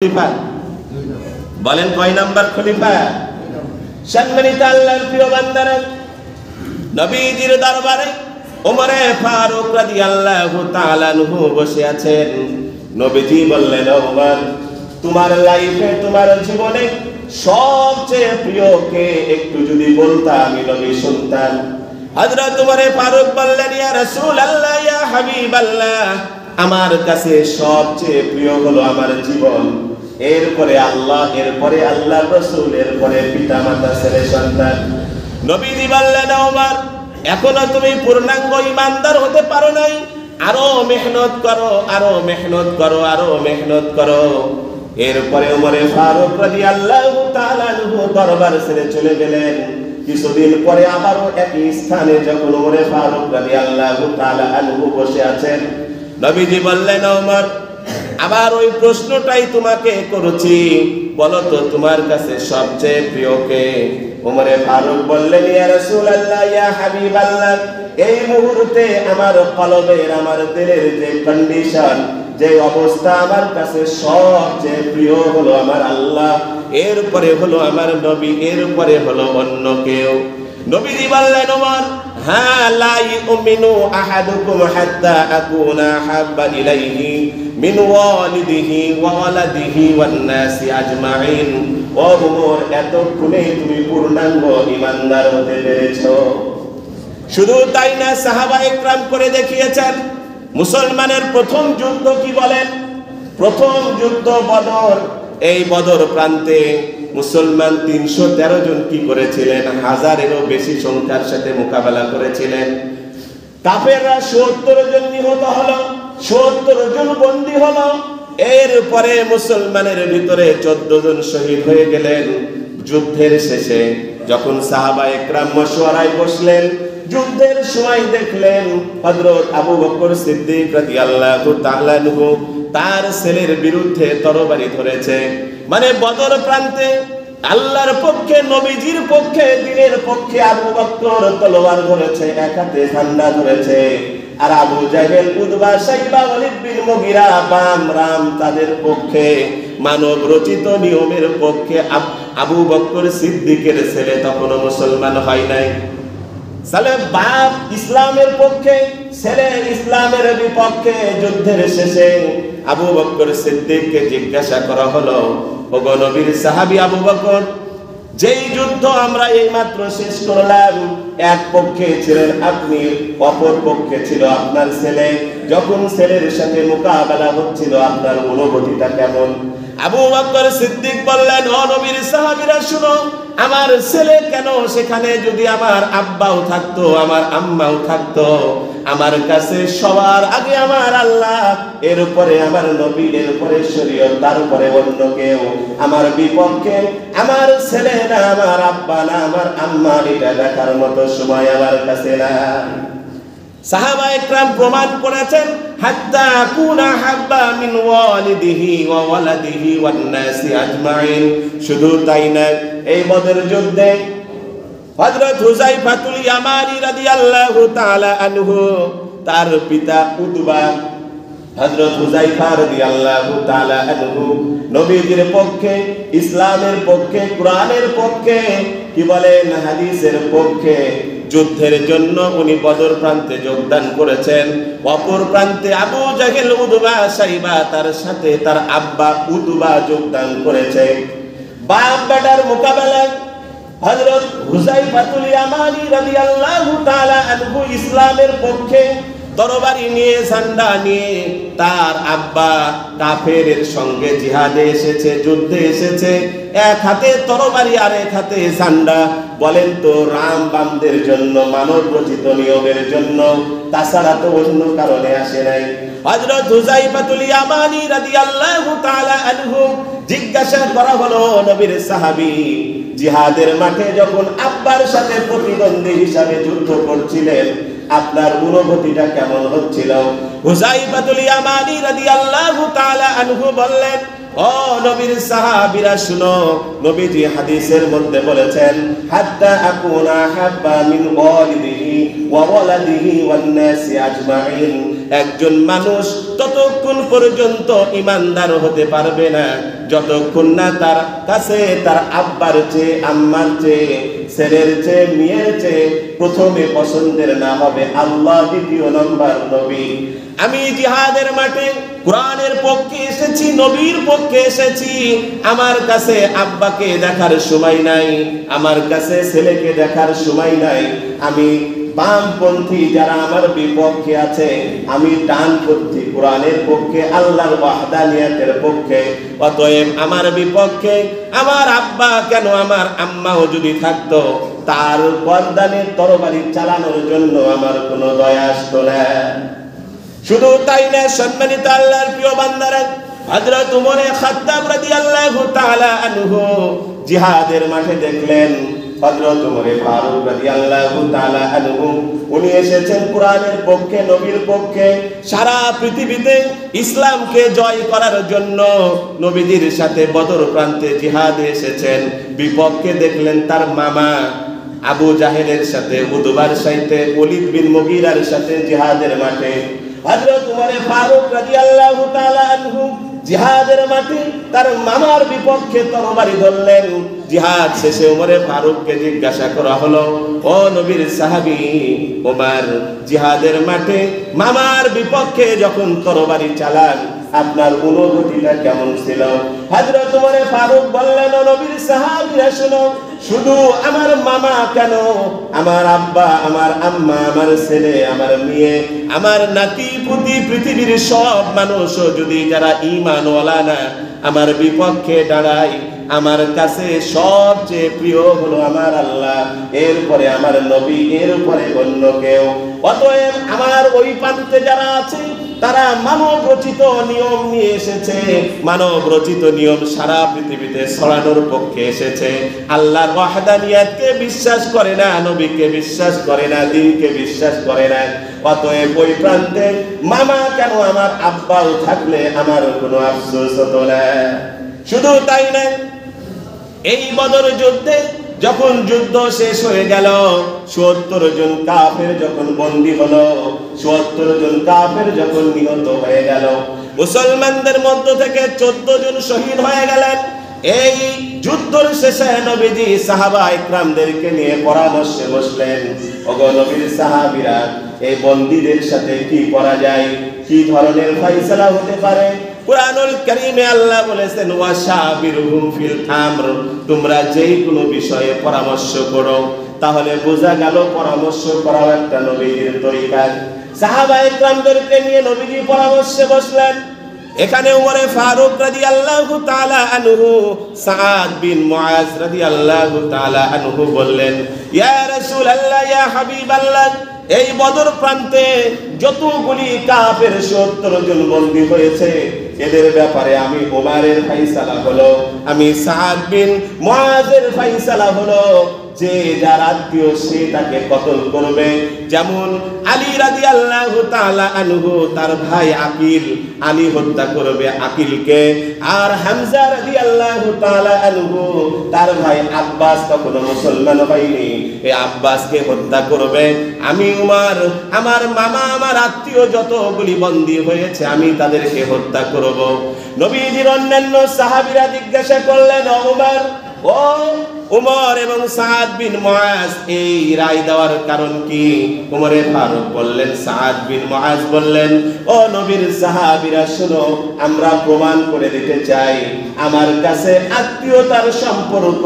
খলিফা? বলেন কয় নাম্বার খলিফা? সম্মানিত আল্লাহর প্রিয় বান্দারা, নবীজির দরবারে ওমরে ফারুক রাদিয়াল্লাহু তাআলা আনহু বসে আছেন। নবীজি বললেন, ওমর, তোমার লাইফে, তোমার জীবনে সবচেয়ে প্রিয় কে? একটু যদি বলতা আমি নবী শুনতাম। হযরত ওমরে ফারুক বললেন, ইয়া রাসূলুল্লাহ, ইয়া হাবিবাল্লাহ, আমার কাছে সবচেয়ে প্রিয় হলো আমার জীবন, এরপরে আল্লাহ, এরপরে আল্লাহর রাসূল, এরপরে পিতামাতা, ছেলে সন্তান। নবীজি বললেন, ওমর, এখনো তুমি পূর্ণাঙ্গ ঈমানদার হতে পারো নাই, আরো মেহনত করো, আরো মেহনত করো, আরো মেহনত করো। এরপরে ওমরে ফারুক রাদিয়াল্লাহু তাআলা আনহু দরবার ছেড়ে চলে গেলেন। কিছুদিন পরে আবারও একই স্থানে যখন ওমরে ফারুক রাদিয়াল্লাহু তাআলা আনহু বসে আছেন, নবীজি বললেন, ওমর, আবার ওই প্রশ্নটাই তোমাকে করেছি, বলো তো তোমার কাছে সবচেয়ে প্রিয় কে? ওমরে ফারুক বললেন, ইয়া রাসূলুল্লাহ, ইয়া হাবিবাল্লাহ, এই মুহূর্তে আমার কলবের, আমার দিলের যে কন্ডিশন, যে অবস্থা, আমার কাছে সবচেয়ে প্রিয় হলো আমার আল্লাহ, এরপরে হলো আমার নবী, এরপরে হলো অন্য কেউ। নবীজি বললেন, ওমর, হ্যাঁ, লা ইউমিনু আহাদুকুম হাত্তা আকুনা হাব্বা ইলাইহি মিন ওয়ালিদিহি ওয়া ওয়ালাদিহি ওয়ান নাসি আজমাইন। ও ওমর, এতক্ষণে তুমি পূর্ণাঙ্গ ঈমানদার হতে পেরেছো। শুধু তাই না, সাহাবায়ে কেরাম করে দেখিয়েছেন। মুসলমানের প্রথম যুদ্ধ কি বলেন? প্রথম যুদ্ধ বদর। এই বদর প্রান্তে মুসলমান 313 জন কি করেছিলেন? 1000-এরও বেশি সংখ্যার সাথে মোকাবেলা করেছিলেন। কাফেররা 70 জন নিহত হলো, 70 জন বন্দী হলো। এরপরে মুসলমানের ভিতরে 14 জন শহীদ হয়ে গেলেন। যুদ্ধের শেষে যখন সাহাবায়ে কেরাম মশওয়ারায় বসলেন, যুদ্ধের সময় দেখলেন হযরত আবু বকর সিদ্দিক রাদিয়াল্লাহু তাআলা আনহু তার ছেলের বিরুদ্ধে তরবারি ধরেছে। মানে বদর প্রান্তে আল্লাহর পক্ষে, নবীজির পক্ষে, দ্বীনের পক্ষে আবু বকর তলোয়ার ধরেছে, এক হাতে ঝান্ডা ধরেছে। আর আবু জাহেল, উতবা, শাইবা, ওয়ালিদ বিন মুগীরা, বাম, রাম তাদের পক্ষে, মানব রচিত নিয়মের পক্ষে আবু বকর সিদ্দিকের ছেলে তখনও মুসলমান হয় নাই। সালে বাপ ইসলামের পক্ষে, ছেলে ইসলামের বিপক্ষে। যুদ্ধের শেষে আবু বকর সিদ্দিককে জিজ্ঞাসা করা হলো, ওগো নবীর সাহাবী আবু বকর, যেই যুদ্ধ আমরা এইমাত্র শেষ করলাম, এক পক্ষে ছিলেন আপনি, অপর পক্ষে ছিল আপনার ছেলে। যখন ছেলের সাথে মোকাবেলা হচ্ছিল, আপনার অনুভূতিটা কেমন? আবু বকর সিদ্দিক বললেন, ও নবীর সাহাবীরা শুনো, আমার ছেলে কেন সেখানে, যদি আমার আব্বাও থাকতো, আমার আম্মাও থাকতো, আমার কাছে সবার আগে আমার আল্লাহ, এরপরে আমার নবী, এরপরে শরীয়ত, তারপরে অন্য কেউ। আমার বিপক্ষে আমার ছেলে না, আমার আব্বা না, আমার আম্মা, এটা দেখার মতো সময় আমার কাছে না। সাহাবায়ে কেরাম প্রমাণ করেছেন, হাত্তা কুনা হাব্বা মিন ওয়ালিদিহি ওয়া ওয়ালাদিহি ওয়ান নাসি আজমাইন। শুধু তাই না, এই বদর যুদ্ধে হযরত হুযায়ফাতুল ইয়ামানী রাদিয়াল্লাহু তাআলা আনহু, তার পিতা উতবা, হযরত হুযায়ফা রাদিয়াল্লাহু তাআলা আনহু নবীজির পক্ষে, ইসলামের পক্ষে, কোরআনের পক্ষে, কি বলেন, হাদিসের পক্ষে যুদ্ধের জন্য উনি বদর প্রান্তে যোগদান করেছেন। অপর প্রান্তে আবু জাহেল, উতবা, শাইবা, তার সাথে তার আব্বা উতবা যোগদান করেছে। বাপ বেটার মোকাবেলায় হযরত হুযায়ফাতুল ইয়ামানী রাদিয়াল্লাহু তাআলা আনহু ইসলামের পক্ষে তরবারি নিয়ে, ঝান্ডা নিয়ে, তার আব্বা কাফেরের সঙ্গে জিহাদে এসেছে, যুদ্ধে এসেছে। এক হাতে তরবারি আর এক হাতে ঝান্ডা। বলেন তো, রাম বামদের জন্য, মানব রচিত নিয়মের জন্য, তাছাড়া তো অন্য কারণে আসে নাই। হযরত হুযায়ফাতুল ইয়ামানী রাদিয়াল্লাহু তাআলা আনহু জিজ্ঞাসা করা হলো, নবীর সাহাবী, জিহাদের মাঠে যখন আব্বার সাথে প্রতিদ্বন্দ্বী হিসাবে যুদ্ধ করছিলেন, আপনার অনুভূতিটা কেমন হচ্ছিল? হুযায়ফাতুল ইয়ামানী রাদিয়াল্লাহু তাআলা আনহু বললেন, ও নবীর সাহাবীরা শুনো, নবীজি হাদিসের মধ্যে বলেছেন, হাত্তা আকুনা হাব্বা মিন ওয়ালিদিহি ওয়া ওয়ালাদিহি ওয়ান নাসি আজমাইন। একজন মানুষ ততক্ষণ পর্যন্ত ঈমানদার হতে পারবে না যতক্ষণ না তার কাছে তার আব্বার চেয়ে আম্মার চেয়ে ছেলের চেয়ে মেয়ের চেয়ে প্রথমে পছন্দের না হবে আল্লাহ, দ্বিতীয় নম্বর নবী। আমি জিহাদের মাঠে কোরআনের পক্ষে এসেছি, নবীর পক্ষে এসেছি। আমার কাছে আব্বাকে দেখার সময় নাই, আমার কাছে ছেলেকে দেখার সময় নাই। আমি বামপন্থী যারা আমার বিপক্ষে আছে, আমি ডানপন্থী কোরআনের পক্ষে, আল্লাহর ওয়াহদানিয়াতের পক্ষে। অতএব আমার বিপক্ষে আমার আব্বা কেন, আমার আম্মাও যদি থাকতো, তার গর্দানে তরবারি চালানোর জন্য আমার কোনো দয়া আসতো না। শুধু তাই না, সম্মানিত আল্লাহর প্রিয় বান্দারা, হযরত ওমর খাত্তাব রাদিয়াল্লাহু তাআলা আনহু জিহাদের মাঠে দেখলেন হযরত ওমর ফারুক রাদিয়াল্লাহু তাআলা আনহু উনি এসেছেন কোরআনের পক্ষে, নবীর পক্ষে। সারা পৃথিবীতে ইসলামকে জয় করার জন্য নবীজির সাথে বদর প্রান্তে জিহাদে এসেছেন। বিপক্ষে দেখলেন তার মামা আবু জাহেলের সাথে, উতবার সাথে, ওলীদ বিন মুগীরার সাথে জিহাদের মাঠে। হযরত ওমর ফারুক রাদিয়াল্লাহু তাআলা আনহু জিহাদের মাঠে তার মামার বিপক্ষে তরবারি ধরলেন। জিহাদ শেষে ওমর ফারুককে জিজ্ঞাসা করা হলো, ও নবীর সাহাবী ওমর, জিহাদের মাঠে মামার বিপক্ষে যখন তরবারি চালান আপনার অনুভূতিটা কেমন ছিল? হযরত ওমর ফারুক বললেন, ও নবীর সাহাবীরা শুনো, শুধু আমার মামা কেন, আমার আব্বা, আমার আম্মা, আমার ছেলে, আমার মেয়ে, আমার নাতি পুতি, পৃথিবীর সব মানুষ যদি যারা ঈমানওয়ালা না আমার বিপক্ষে দাঁড়ায়, আমার কাছে সবচেয়ে প্রিয় হলো আমার আল্লাহ, এরপরে আমার নবী, এরপরে অন্য কেউ। অতএব আমার ওই প্রান্তে যারা আছে তারা মানব রচিত নিয়ম নিয়ে এসেছে, মানব রচিত নিয়ম সারা পৃথিবীতে ছড়ানোর পক্ষে এসেছে। আল্লাহর ওয়াহদানিয়াতকে বিশ্বাস করে না, নবীকে বিশ্বাস করে না, দ্বীনকে বিশ্বাস করে না। অতএব ওই প্রান্তে মামা কেন, আমার আব্বাও থাকলে আমার কোনো আফসোস হতো না। শুধু তাই না, এই বদর যুদ্ধে যখন যুদ্ধ শেষ হয়ে গেল, ৭০ জন কাফের যখন বন্দী হলো, ৭০ জন কাফের যখন নিহত হয়ে গেল, মুসলমানদের মধ্য থেকে ১৪ জন শহীদ হয়ে গেলেন। এই যুদ্ধের শেষে নবীজি সাহাবা ইকরামদেরকে নিয়ে পরামর্শে বসলেন, ওগো নবীর সাহাবীরা, এই বন্দীদের সাথে কি করা যায়, কি ধরনের ফয়সালা হতে পারে? কুরআনুল কারীমে আল্লাহ বলেছেন, ওয়াশাবিরহুম ফিল আমর, তোমরা যেই কোনো বিষয়ে পরামর্শ করো। তাহলে বোঝা গেল পরামর্শ করা একটা নবীর তরিকা। সাহাবায়ে ইকরামদেরকে নিয়ে নবীজি পরামর্শে বসলেন। এখানে ওমর ফারুক রাদিয়াল্লাহু তাআলা আনহু সাদ বিন মুআজ রাদিয়াল্লাহু তাআলা আনহু বললেন, ইয়া রাসূলুল্লাহ, ইয়া হাবিবাল্লাহ, এই বদর প্রান্তে যতগুলি কাফের ৭০ জন বন্দী হয়েছে, এদের ব্যাপারে আমি ওমরের ফয়সালা হলো, আমি সাদ বিন মুআজের ফয়সালা হলো যে যার আত্মীয় সে তাকে কতল করবে। যেমন আলী রাদিয়াল্লাহু তাআলা আনহু তার ভাই আকিল, আলী হত্যা করবে আকিলকে। আর হামজা রাদিয়াল্লাহু তাআলা আনহু তার ভাই আব্বাস তখনও মুসলমান হয়নি, এই আব্বাসকে হত্যা করবে। আমি উমর, আমার মামা, আমার আত্মীয় যতগুলি বন্দী হয়েছে আমি তাদেরকে হত্যা করব। নবীজির অন্যান্য সাহাবীরা জিজ্ঞাসা করলেন, ওমর, ও উমর এবং সাদ বিন মুআজ, এই রায় দেওয়ার কারণ কি? উমর ফারুক বললেন, সাদ বিন মুআজ বললেন, ও নবীর সাহাবীরা শুনো, আমরা প্রমাণ করে দিতে চাই আমার কাছে আত্মীয়তার সম্পর্ক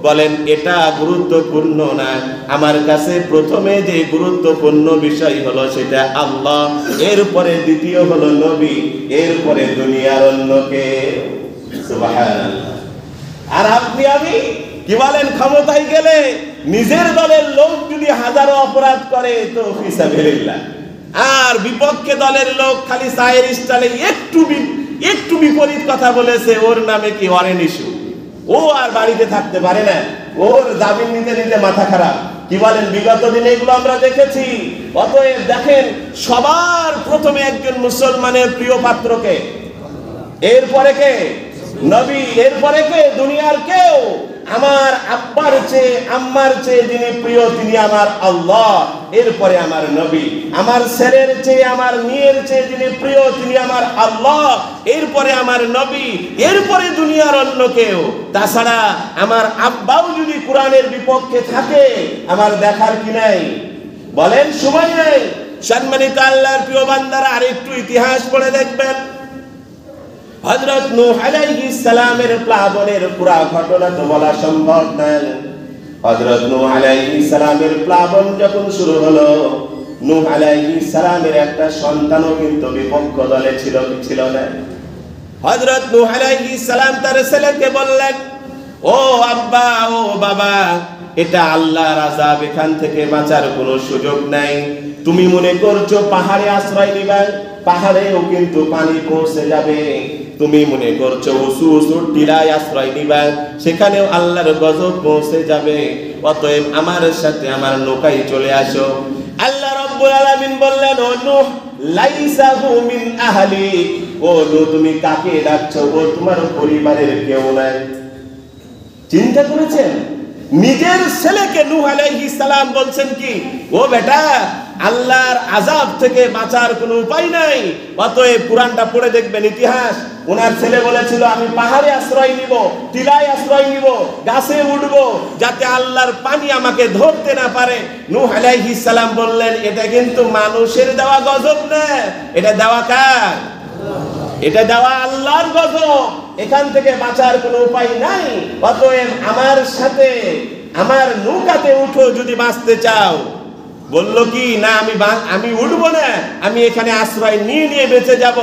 বলেন এটা গুরুত্বপূর্ণ না। আমার কাছে প্রথমে যে গুরুত্বপূর্ণ বিষয় হলো সেটা আল্লাহ, এরপরে দ্বিতীয় হলো নবী, এরপরে দুনিয়ার অন্য কেউ। সুবহানাল্লাহ। আর আপনি আমি কি বলেন, ক্ষমতায় গেলে নিজের দলের লোক যদি হাজারো অপরাধ করে তো ফিসাবিলিল্লাহ, আর বিপক্ষে দলের লোক খালি সায়ের স্টাইলে একটু বিপরীত কথা বলেছে, ওর নামে কি ওয়ারেন্ট ইস্যু, ও আর বাড়িতে থাকতে পারে না, ওর জামিন নিতে নিতে মাথা খারাপ। কি বলেন, বিগত দিনে এগুলো আমরা দেখেছি। অতএব দেখেন, সবার প্রথমে একজন মুসলমানের প্রিয় পাত্রকে, এরপরে কে? নবী, এরপরে কে? দুনিয়ার কেউ। আমার আব্বার চেয়ে আম্মার চেয়ে যিনি প্রিয় তিনি আমার আল্লাহ, এরপরে আমার নবী। আমার ছেলের চেয়ে আমার মেয়ের চেয়ে যিনি প্রিয় তিনি আমার আল্লাহ, এরপরে আমার নবী, এরপরে দুনিয়ার অন্য কেউ। তাছাড়া আমার আব্বাও যদি কোরআনের বিপক্ষে থাকে আমার দেখার কি নাই? বলেন, সময় নেই। সম্মানিত আল্লাহর প্রিয় বান্দারা, আরেকটু ইতিহাস পড়ে দেখবেন। হযরত নূহ আলাইহিস সালামের প্লাবনের পুরা ঘটনা তো বলা সম্ভব নয়। হযরত নূহ আলাইহিস সালামের প্লাবন যখন শুরু হলো, নূহ আলাইহিস সালামের একটা সন্তানও কিন্তু বিপক্ষ দলে ছিল কি ছিল না? হযরত নূহ আলাইহিস সালাম তার ছেলেকে বললেন, ও আব্বা, ও বাবা, এটা আল্লাহর আযাব, এখান থেকে বাঁচার কোনো সুযোগ নাই। তুমি মনে করছো পাহাড়ে আশ্রয় নিবা, পাহাড়েও কিন্তু পানি পৌঁছে যাবে। তুমি মনে করছো উঁচু উঁচু টিলায় আশ্রয় নিবা, সেখানেও আল্লাহর গজব পৌঁছে যাবে। অতএব আমার সাথে আমার নৌকায় চলে আসো। আল্লাহ রাব্বুল আলামিন বললেন, ও নূহ, লাইসা হু মিন আহলি, ও নূহ, তুমি কাকে ডাকছো? ও তোমার পরিবারের কেউ নাই। চিন্তা করেছেন? নিজের ছেলেকে নূহ আলাইহিস সালাম বলছেন কি, ও বেটা, আল্লাহর আযাব থেকে বাঁচার কোনো উপায় নাই। অতএব কোরআনটা পড়ে দেখবেন, ইতিহাস। ওনার ছেলে বলেছিল, আমি পাহাড়ে আশ্রয় নিব, টিলায় আশ্রয় নিব, গাছে উঠব, যাতে আল্লাহর পানি আমাকে ধরতে না পারে। নূহ আলাইহিস সালাম বললেন, এটা কিন্তু মানুষের দেওয়া গজব না, এটা দেওয়া কার? এটা দেওয়া আল্লাহর গজব। এখান থেকে বাঁচার কোনো উপায় নাই। অতএব আমার সাথে আমার নৌকাতে উঠো যদি বাঁচতে চাও। বললো কি, না, আমি উঠবো না, আমি এখানে আশ্রয় নিয়ে নিয়ে বেঁচে যাব।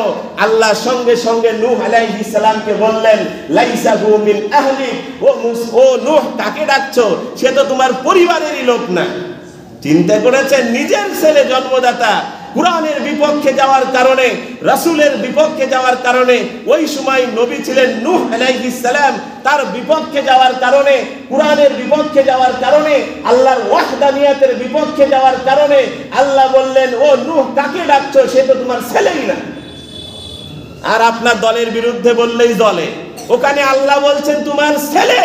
আল্লাহ সঙ্গে সঙ্গে নূহ আলাইহিস সালামকে বললেন, লাইসা হু মিন আহলি, ও নূহ, কাকে ডাকছো? সে তো তোমার পরিবারেরই লোক না। চিন্তা করেছেন? নিজের ছেলে জন্মদাতা কুরআনের বিপক্ষে যাওয়ার কারণে, রাসূলের বিপক্ষে যাওয়ার কারণে, ওই সময় নবী ছিলেন নূহ আলাইহিস সালাম, তার বিপক্ষে যাওয়ার কারণে, কুরআনের বিপক্ষে যাওয়ার কারণে, আল্লাহর ওয়াহদানিয়াতের বিপক্ষে যাওয়ার কারণে আল্লাহ বললেন, ও নূহ, কাকে ডাকছো? সে তো তোমার ছেলেই না। আর আপনার দলের বিরুদ্ধে বললেই চলে। ওখানে আল্লাহ বলছেন তোমার ছেলে,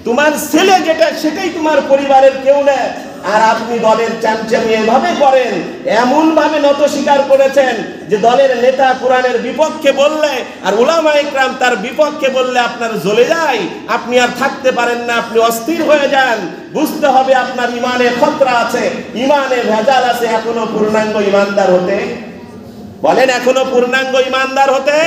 তোমার ছেলে যেটা সেটাই তোমার পরিবারের কেউ না। আর আপনি দলের চামচামি এভাবে করেন, এমন ভাবে নত স্বীকার করেছেন যে দলের নেতা কোরআনের বিপক্ষে বললে আর উলামা ইকরাম তার বিপক্ষে বললে আপনার জ্বলে যায়, আপনি আর থাকতে পারেন না, আপনি অস্থির হয়ে যান। বুঝতে হবে আপনার ইমানে খতরা আছে, ইমানে ভেজাল আছে। এখনো পূর্ণাঙ্গ ইমানদার হতে বলেন, এখনো পূর্ণাঙ্গ ইমানদার হতে।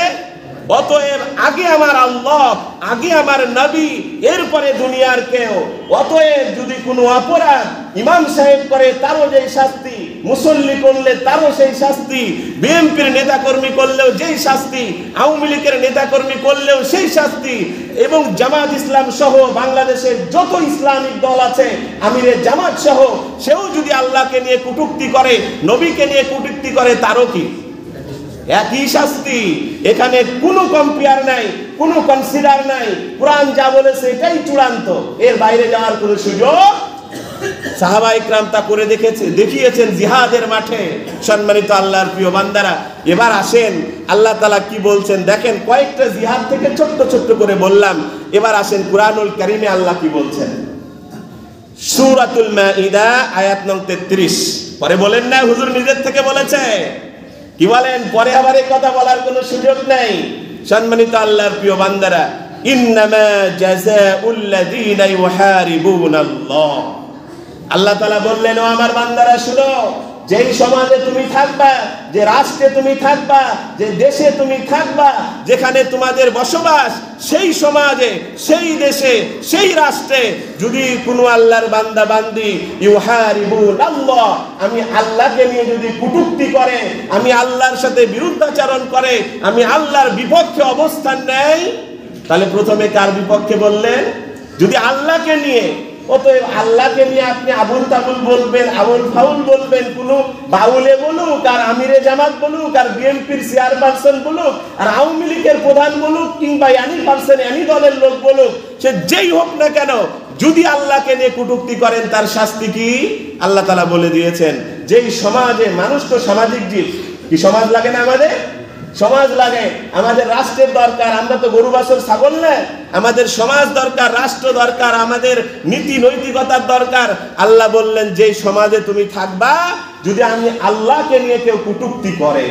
অতএব আগে আমার আল্লাহ, আগে আমার নবী, এরপরে দুনিয়ার কেউ। অতএব যদি কোনো অপরাধ ইমাম সাহেব করে তারও যেই শাস্তি, মুসল্লি করলে তারও সেই শাস্তি, বিএনপির নেতাকর্মী করলেও যেই শাস্তি, আওয়ামী লীগের নেতাকর্মী করলেও সেই শাস্তি, এবং জামাত ইসলাম সহ বাংলাদেশের যত ইসলামিক দল আছে, আমিরে জামাত সহ, সেও যদি আল্লাহকে নিয়ে কটূক্তি করে, নবীকে নিয়ে কটূক্তি করে, তারও কি একই শাস্তি। এখানে কোনো কম্পেয়ার নাই, কোনো কনসিডার নাই। কোরআন যা বলেছে এটাই চূড়ান্ত, এর বাইরে যাওয়ার কোনো সুযোগ। সাহাবা ইকরাম তা করে দেখিয়েছেন জিহাদের মাঠে। সম্মানিত আল্লাহর প্রিয় বান্দারা, এবার আসেন আল্লাহ তাআলা কি বলছেন দেখেন। কয়েকটা জিহাদ থেকে ছোট্ট ছোট্ট করে বললাম। এবার আসেন কুরআনুল কারীমে আল্লাহ কি বলছেন। সূরাতুল মাঈদা আয়াত নং 33। পরে বলেন না হুজুর নিজের থেকে বলেছে, কি বলেন? পরে আবার এই কথা বলার কোনো সুযোগ নাই। সম্মানিত আল্লাহর প্রিয় বান্দারা, ইন্নামা জাযাউল লাযীনা ইউহারিবুনাল্লাহ, আল্লাহ তাআলা বললেন, ও আমার বান্দারা শুনো, যেই সমাজে তুমি থাকবা, যে রাষ্ট্রে তুমি থাকবা, যে দেশে তুমি থাকবা, যেখানে তোমাদের বসবাস, সেই সমাজে, সেই দেশে, সেই রাষ্ট্রে যদি কোনো আল্লাহর বান্দা বান্দি ইউহারিবুনাল্লাহ, আমি আল্লাহকে নিয়ে যদি কটূক্তি করে, আমি আল্লাহর সাথে বিরুদ্ধাচরণ করে, আমি আল্লাহর বিপক্ষে অবস্থান নেয়, তাহলে প্রথমে কার বিপক্ষে বললেন? যদি আল্লাহকে নিয়ে। অতএব আল্লাহকে নিয়ে আপনি আবুল তাবুল বলবেন, আবুল ফাউল বলবেন, কোনো বাউলে বলুক, আর আমিরে জামাত বলুক, আর বিএনপির চেয়ারপারসন বলুক, আর আওয়ামী লীগের প্রধান বলুক, কিংবা এনি পারসন, এনি দলের লোক বলুক, সে যেই হোক না কেন, যদি আল্লাহকে নিয়ে কটূক্তি করেন তার শাস্তি কি আল্লাহ তাআলা বলে দিয়েছেন। যেই সমাজে, মানুষ তো সামাজিক জীব, কি সমাজ লাগে না আমাদের? সমাজ লাগে, আমাদের রাষ্ট্রের দরকার। আমরা তো গরু বাছুর ছাগল না, আমাদের সমাজ দরকার, রাষ্ট্র দরকার, আমাদের নীতি নৈতিকতার দরকার। আল্লাহ বললেন যে সমাজে তুমি থাকবা, যদি আমি আল্লাহকে নিয়ে কেউ কটূক্তি করে,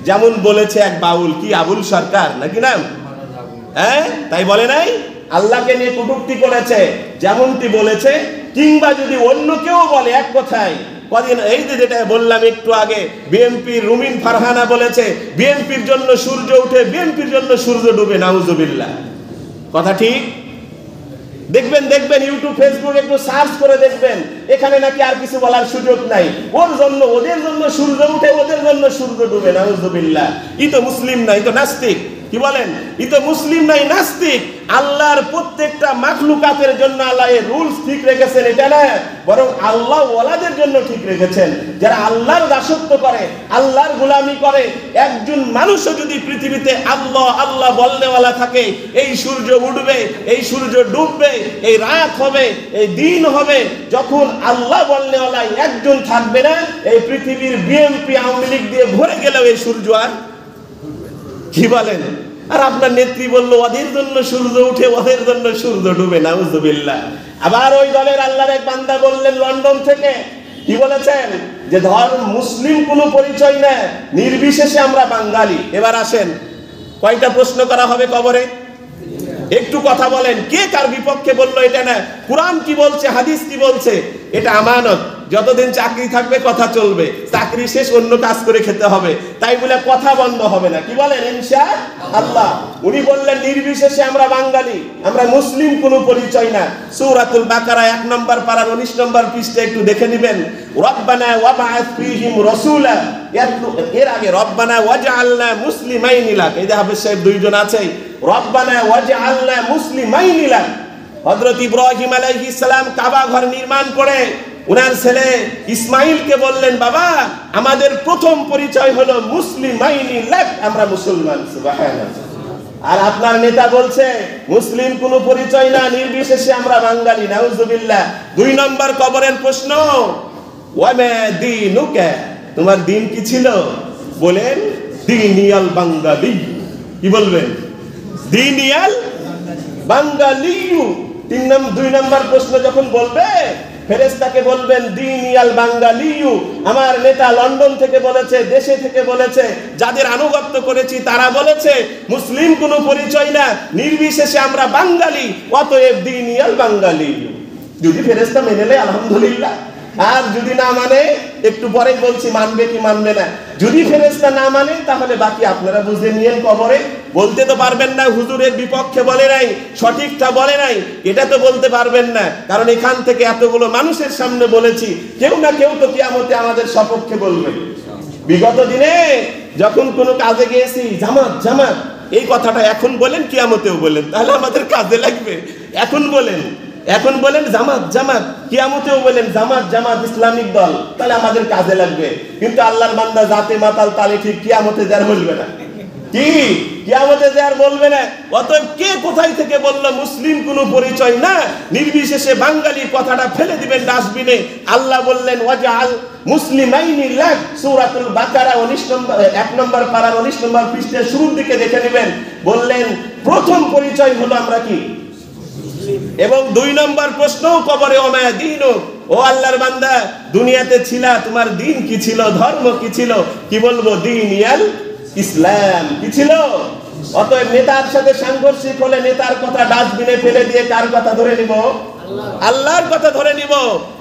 যেমন বলেছে এক বাউল, কি আবুল সরকার নাকি নাম, হ্যাঁ তাই বলে নাই, আল্লাহকে নিয়ে কটূক্তি করেছে যেমনটি বলেছে, কিংবা যদি অন্য কেউ বলে এক কথায়, কদিন এই যে যেটা বললাম একটু আগে, বিএনপির রুমিন ফারহানা বলেছে বিএনপির জন্য সূর্য উঠে বিএনপির জন্য সূর্য ডুবে, নাউজুবিল্লাহ। কথা ঠিক? দেখবেন দেখবেন ইউটিউব ফেসবুক একটু সার্চ করে দেখবেন, এখানে নাকি আর কিছু বলার সুযোগ নাই, ওর জন্য ওদের জন্য সূর্য উঠে ওদের জন্য সূর্য ডুবে, নাউজুবিল্লাহ। ই তো মুসলিম না, ই তো নাস্তিক। কি বলেন? ই তো মুসলিম নাই, নাস্তিক। আল্লাহর প্রত্যেকটা মাখলুকাতের জন্য আল্লাহ এই রুলস ঠিক রেখেছেন, এটা না, বরং আল্লাহ ওয়ালাদের জন্য ঠিক রেখেছেন, যারা আল্লাহর দাসত্ব করে, আল্লাহর গোলামি করে। একজন মানুষও যদি পৃথিবীতে আল্লাহ আল্লাহ বলনেওয়ালা থাকে, এই সূর্য উঠবে, এই সূর্য ডুববে, এই রাত হবে, এই দিন হবে, যখন আল্লাহ বলনেওয়ালা একজন থাকবে না, এই পৃথিবীর বিএনপি আওয়ামী লীগ দিয়ে ভরে গেলেও এই সূর্য আর, কি বলেন? আর আপনার নেত্রী বলল ওদের জন্য সূর্য উঠে ওদের জন্য সূর্য ডুবে, নাউজুবিল্লাহ। আবার ওই দলের আল্লাহর এক বান্দা বললেন লন্ডন থেকে, কি বলেছেন? যে ধর্ম মুসলিম কোনো পরিচয় না, নির্বিশেষে আমরা বাঙালি। এবার আসেন, কয়টা প্রশ্ন করা হবে কবরে? একটু কথা বলেন, কে কার বিপক্ষে বললো? এটা না, কুরআন কি বলছে, হাদিস কি বলছে? এটা আমানত। যতদিন চাকরি থাকবে কথা চলবে, চাকরি শেষ অন্য কাজ করে খেতে হবে, তাই বলে কথা বন্ধ হবে না। কি বলেন? ইনশাআল্লাহ। উনি বললেন নির্বিশেষে আমরা বাঙালি, আমরা মুসলিম কোনো পরিচয় না। সূরাতুল বাকারা 1 নম্বর পারার 19 নম্বর পৃষ্ঠাে একটু দেখে নেবেন। রব্বানা ওয়াবআথ ফীহিম রাসূলা, এর আগে রব্বানা ওয়াজআলনা মুসলিমাইনি লাক, এই যে হাফেজ সাহেব দুইজন আছে, রব্বানা ওয়াজআলনা মুসলিমাইনি লাক। হযরত ইব্রাহিম আলাইহিস সালাম কাবা ঘর নির্মাণ করে উনার ছেলে ইসমাইলকে বললেন, বাবা আমাদের প্রথম পরিচয় হলো মুসলিমাইনি লাক, আমরা মুসলমান। সুবহানাল্লাহ। আর আপনার নেতা বলছে মুসলিম কোনো পরিচয় না, নির্বিশেষে আমরা বাঙালি, নাউজুবিল্লাহ। 2 নম্বর কবরের প্রশ্ন, ওয়া মা দীনুকা, তোমার দিন কি ছিল? বলেন দীনিয়াল বাঙালি। কি বলবেন? দীনিয়াল বাঙালি। 2 নম্বর প্রশ্ন যখন বলবে, ফেরেশতাকে বলবেন দীনিয়াল বাঙালিয়ু, আমার নেতা লন্ডন থেকে বলেছে, দেশে থেকে বলেছে, যাদের আনুগত্য করেছি তারা বলেছে মুসলিম কোনো পরিচয় না, নির্বিশেষে আমরা বাঙালি, অতএব দীনিয়াল বাঙালিয়ু। যদি ফেরেশতা মেনে নেয় আলহামদুলিল্লাহ, আর যদি না মানে, একটু পরে বলছি মানবে কি মানবে না, যদি ফেরেশতা না মানে তাহলে বাকি আপনারা বুঝে নিয়েন। কবরে বলতে তো পারবেন না হুজুরের বিপক্ষে বলে নাই, সঠিকটা বলে নাই, এটা তো বলতে পারবেন না, কারণ এখান থেকে এতগুলো মানুষের সামনে বলেছি, কেউ না কেউ তো কিয়ামতে আমাদের সপক্ষে বলবে। বিগত দিনে যখন কোনো কাজে গিয়েছি, জামাত জামাত এই কথাটা এখন বলেন, কিয়ামতেও বলেন, তাহলে আমাদের কাজে লাগবে। এখন বলেন, এখন বলেন জামাত জামাত, কিয়ামতেও বলেন জামাত জামাত ইসলামিক দল, তাহলে আমাদের কাজে লাগবে। কিন্তু আল্লাহর বান্দা জাতে মাতাল তালে ঠিক, কিয়ামতে যার বলবে না, কি কিয়ামতে যার বলবে না। অতএব কে কোথায় থেকে বলল মুসলিম কোনো পরিচয় না, নির্বিশেষে বাঙালি, কথাটা ফেলে দিবেন ডাস্টবিনে। আল্লাহ বললেন ওয়াজআল মুসলিমাইনি লাক, সূরাতুল বাকারা 1 নম্বর পারার 19 নম্বর পৃষ্ঠার শুরুর দিকে দেখে নেবেন। বললেন প্রথম পরিচয় হলো আমরা কি, এবং 2 নম্বর প্রশ্ন কবরে, ওমা দীনু, ও আল্লাহর বান্দা দুনিয়াতে ছিলা, তোমার দিন কি ছিল, ধর্ম কি ছিল? কি বলবো? দীনিয়াল ইসলাম। কি ছিল? অতএব নেতার সাথে সাংঘর্ষিক হলে নেতার কথা ডাস্টবিনে ফেলে দিয়ে কার কথা ধরে নিব? আল্লাহর কথা ধরে নিব।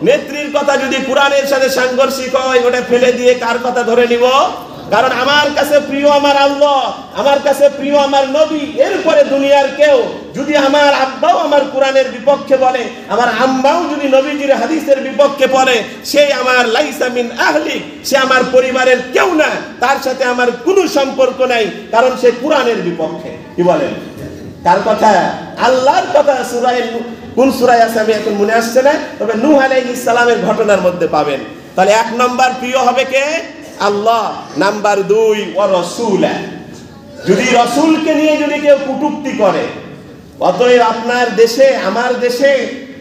নেত্রীর কথা যদি কোরআনের সাথে সাংঘর্ষিক হয়, ওটা ফেলে দিয়ে কার কথা ধরে নিব? কারণ আমার কাছে প্রিয় আমার আল্লাহ, আমার কাছে প্রিয় আমার নবী, এরপরে দুনিয়ার কেউ। যদি আমার আব্বাও আমার কোরআনের বিপক্ষে বলে, আমার আম্মাও যদি নবীজির হাদিসের বিপক্ষে পড়ে, সে আমার লাইসা মিন আহলিক, সে আমার পরিবারের কেউ না, তার সাথে আমার কোনো সম্পর্ক নাই, কারণ সে কোরআনের বিপক্ষে। কি বলেন? কার কথা? আল্লাহর কথা। সূরায়ে, কোন সূরায় আছে আমি এখন মনে আসছে না, তবে নূহ আলাইহিস সালামের ঘটনার মধ্যে পাবেন। তাহলে 1 নম্বর প্রিয় হবে কে? আল্লাহ। নাম্বার 2 ওয়া রাসূলা, যদি রাসূলকে নিয়ে যদি কেউ কটূক্তি করে, অতএব আপনার দেশে আমার দেশে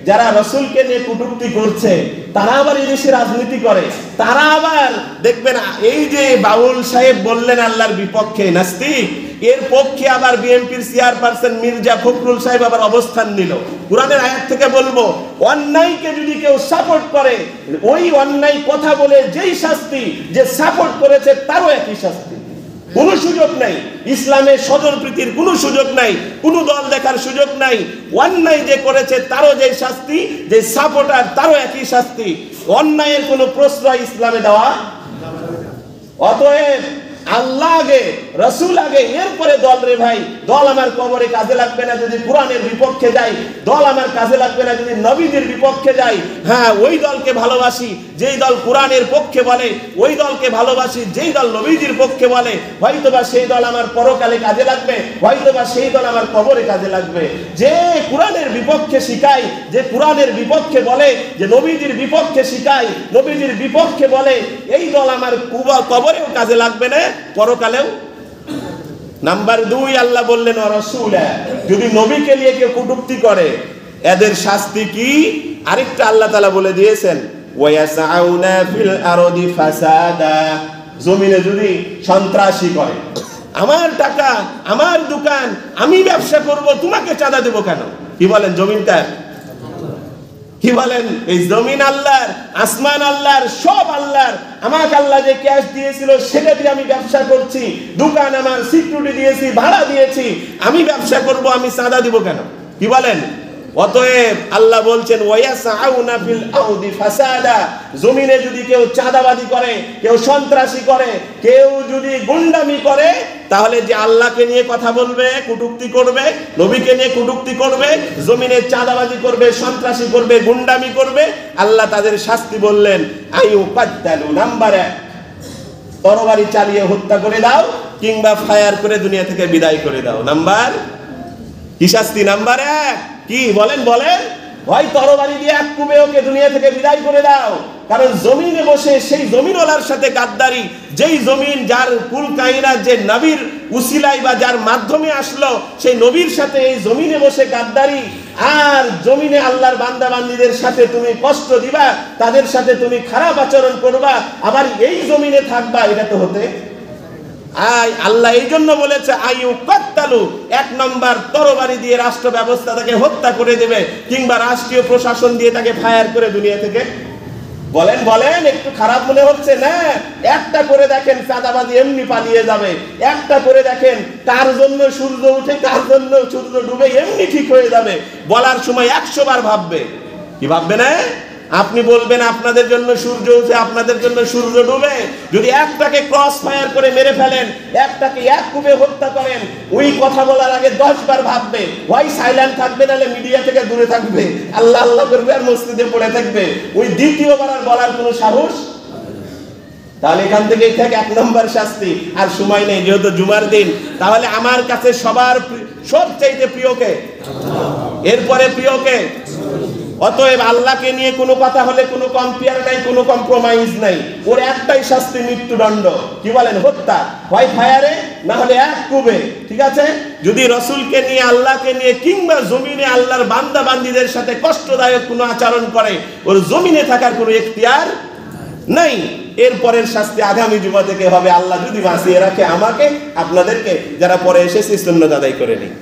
যারা রাসূলকে নিয়ে কটূক্তি করছে, তারা আবার এই দেশে রাজনীতি করে, তারা আবার দেখবেন এই যে বাউল সাহেব বললেন আল্লাহর বিপক্ষে নাস্তিক, এর পক্ষে আবার বিএনপির চেয়ারপারসন মির্জা ফখরুল সাহেব আবার অবস্থান নিল। কোরআনের আয়াত থেকে বলবো, অন্যায়কে যদি কেউ সাপোর্ট করে, ওই অন্যায় কথা বলে যেই শাস্তি, যে সাপোর্ট করেছে তারও একই শাস্তি। কোনো সুযোগ নাই, ইসলামে স্বজনপ্রীতির কোনো সুযোগ নাই, কোনো দল দেখার সুযোগ নাই। অন্যায় যে করেছে তারও যে শাস্তি, যে সাপোর্টার তারও একই শাস্তি। অন্যায়ের কোনো প্রশ্রয় ইসলামে দেওয়া। অতএব আল্লাহ আগে, রাসূল আগে, এরপরে দল। রে ভাই, দল আমার কবরে কাজে লাগবে না যদি কোরআনের বিপক্ষে যাই, দল আমার কাজে লাগবে না যদি নবীদের বিপক্ষে যাই। হ্যাঁ, ওই দলকে ভালোবাসি যেই দল কোরআনের পক্ষে বলে, ওই দলকে ভালোবাসি যেই দল নবীদের পক্ষে বলে। হয়তোবা সেই দল আমার পরকালে কাজে লাগবে, হয়তোবা সেই দল আমার কবরে কাজে লাগবে। যে কোরআনের বিপক্ষে শিখায়, যে কোরআনের বিপক্ষে বলে, যে নবীদের বিপক্ষে শিখায়, নবীদের বিপক্ষে বলে, এই দল আমার কবরেও কাজে লাগবে না, পরকালেও। নাম্বার 2, আল্লাহ বললেন রাসূলা, যদি নবীকে নিয়ে কেউ কটূক্তি করে এদের শাস্তি কি? আরেকটা আল্লাহ তাআলা বলে দিয়েছেন, ওয়ায়াসাউনা ফিল আরদি ফাসাদা, জমিনে যদি সন্ত্রাসী করে, আমার টাকা, আমার দোকান, আমি ব্যবসা করব, তোমাকে চাঁদা দেব কেন? কি বলেন? জমিনটা কি বলেন? এই জমিন আল্লাহর, আসমান আল্লাহর, সব আল্লাহর। আমাকে আল্লাহ যে ক্যাশ দিয়েছিল সেটা দিয়ে আমি ব্যবসা করছি, দোকান আমার, সিকিউরিটি দিয়েছি, ভাড়া দিয়েছি, আমি ব্যবসা করব, আমি চাঁদা দিব কেন? কি বলেন? অতএব আল্লাহ বলছেন ওয়ায়াসাউনা ফিল আরদি ফাসাদা, জমিনে যদি কেউ চাঁদাবাজি করে, কেউ সন্ত্রাসী করে, কেউ যদি গুন্ডামি করে, তাহলে যে আল্লাহকে নিয়ে কথা বলবে, কটূক্তি করবে, নবীকে নিয়ে কটূক্তি করবে, জমিনে চাঁদাবাজি করবে, সন্ত্রাসী করবে, গুন্ডামি করবে, আল্লাহ তাদের শাস্তি বললেন আইয়ুকাত্তালু। নাম্বার 1, তরবারি চালিয়ে হত্যা করে দাও, কিংবা ফায়ার করে দুনিয়া থেকে বিদায় করে দাও। নাম্বার কি শাস্তি? নাম্বার 1 কি বলেন? বলেন, হয় তরবারি দিয়ে এক কুবে ওকে দুনিয়া থেকে বিদায় করে দাও, কারণ জমিনে বসে সেই জমিনওয়ালার সাথে গাদ্দারি, যেই জমিন যার কুল কায়নাত, যে নবীর উসিলায় বা যার মাধ্যমে আসলো, সেই নবীর সাথে এই জমিনে বসে গাদ্দারি, আর জমিনে আল্লাহর বান্দা বান্দীদের সাথে তুমি কষ্ট দিবা, তাদের সাথে তুমি খারাপ আচরণ করবা, আবার এই জমিনে থাকবা, এটা তো হতে আল্লাহ এই জন্য বলেছে আইয়ুকাত্তালু। 1 নম্বর, তরবারি দিয়ে রাষ্ট্র ব্যবস্থা তাকে হত্যা করে দেবে, কিংবা রাষ্ট্রীয় প্রশাসন দিয়ে তাকে ফায়ার করে দুনিয়া থেকে। বলেন বলেন, একটু খারাপ মনে হচ্ছে না? একটা করে দেখেন, চাঁদাবাজি এমনি পালিয়ে যাবে। একটা করে দেখেন, কার জন্য সূর্য উঠে, কার জন্য সূর্য ডুবে, এমনি ঠিক হয়ে যাবে। বলার সময় 100 বার ভাববে। কি ভাববে না? আপনি বলবেন আপনাদের জন্য সূর্য উঠে, আপনাদের জন্য সূর্য ডুবে। যদি একটাকে ক্রস ফায়ার করে মেরে ফেলেন, একটাকে এক কুবে হত্যা করেন, ওই কথা বলার আগে 10 বার ভাববে। হয় সাইলেন্ট থাকবে, নাহলে মিডিয়া থেকে দূরে থাকবে, আল্লাহ আল্লাহ করবে আর মসজিদে পড়ে থাকবে। ওই দ্বিতীয়বার আর বলার কোনো সাহস। তাহলে এখান থেকেই থেকে 1 নম্বর শাস্তি। আর সময় নেই, যেহেতু জুমার দিন, তাহলে আমার কাছে সবচাইতে প্রিয়কে, এরপরে প্রিয়কে। অতএব আল্লাহকে নিয়ে কোনো কথা হলে কোনো কম্পেয়ার নাই, কোনো কম্প্রোমাইজ নাই। ওর একটাই শাস্তি, মৃত্যুদণ্ড। কি বলেন? হত্যা, হয় ফায়ারে, না হলে এক কুবে। ঠিক আছে? যদি রাসূলকে নিয়ে, আল্লাহকে নিয়ে, কিংবা জমিনে আল্লাহর বান্দা বান্দীদের সাথে কষ্টদায়ক কোনো আচরণ করে, ওর জমিনে থাকার কোনো এখতিয়ার নাই। এরপরের শাস্তি আগামী জুমা থেকে হবে, আল্লাহ যদি বাঁচিয়ে রাখে আমাকে, আপনাদেরকে, যারা পরে এসেছি সুন্নাত আদায় করে নিই।